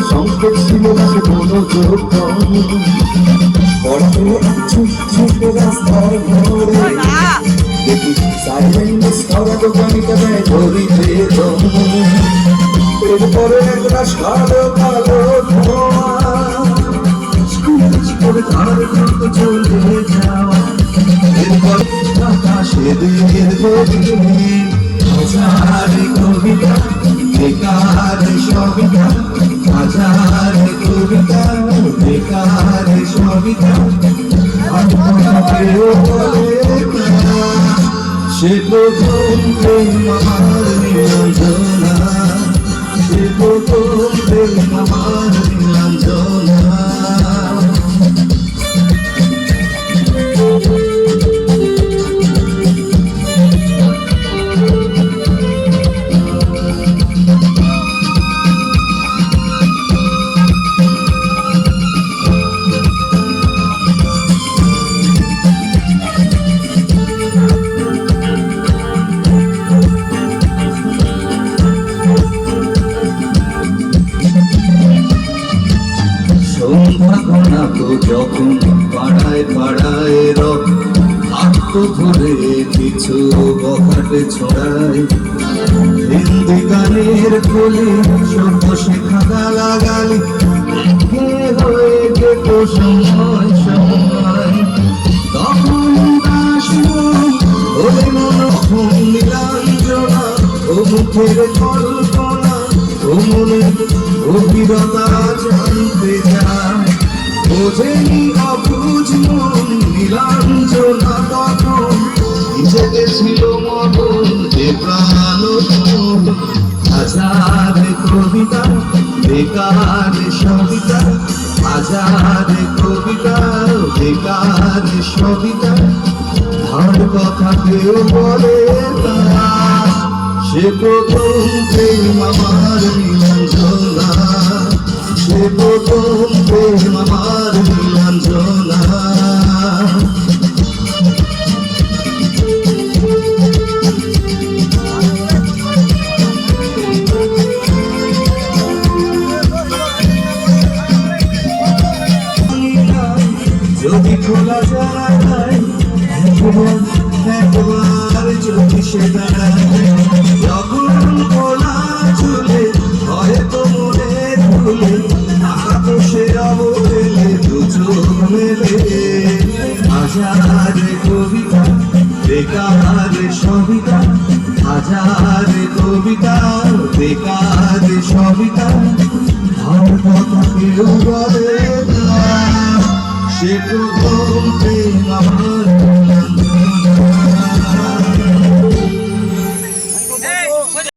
সংকেত ছিল না সে কোনো যোগক্ষণ ছুটে রাস্তার ঘরে দেখি সাইলেন্স করা দোকানিটা দেয় ধরিতে এরপরে একটা সাদা কালো ধোঁয়া করে তার দ্রুত চলে যাওয়া এরপর আকাশে দিনের গভীরে হাজারে কবিতা বেকার সবিতা হাজারে কবিতা বেকার সবিতা সে প্রথম প্রেম আমার নীলাঞ্জনা সে প্রথম প্রেম আমার নীলাঞ্জনা যখন পাড়ায় পাড়ায় রক হাত ধরে কিছু বখাটে ছড়ায় হিন্দি গানের বলে শব্দ শেখা গালাগালি হয়ে যেত সময় সময় তখন হলে মনোহম নীলাঞ্জনা ও মুখের কল্পনা ও মনের অভিরতা জানতে যায় বোঝেনি অবুঝ মন নীলাঞ্জনা তখন জেগেছিল মন এ প্রাণ হাজারে কবিতা বেকার সবিতা হাজারে কবিতা বেকার সবিতা ধার কথা কেউ বলে না সে প্রথম প্রেম আমার নীলাঞ্জনা সে প্রথম প্রেম আমার নীলাঞ্জনা যদি খোলা যায় একবার যদি সে দাঁড়ায় যখন খোলা চুলে হয়তো মনে ভুলে তো সে অবহেলে দু চোখ মেলে হাজারে কবিতা বেকার সবিতা হাজারে কবিতা বেকার সবিতা আর কথা কেউ বলে না সে প্রথম প্রেম আমার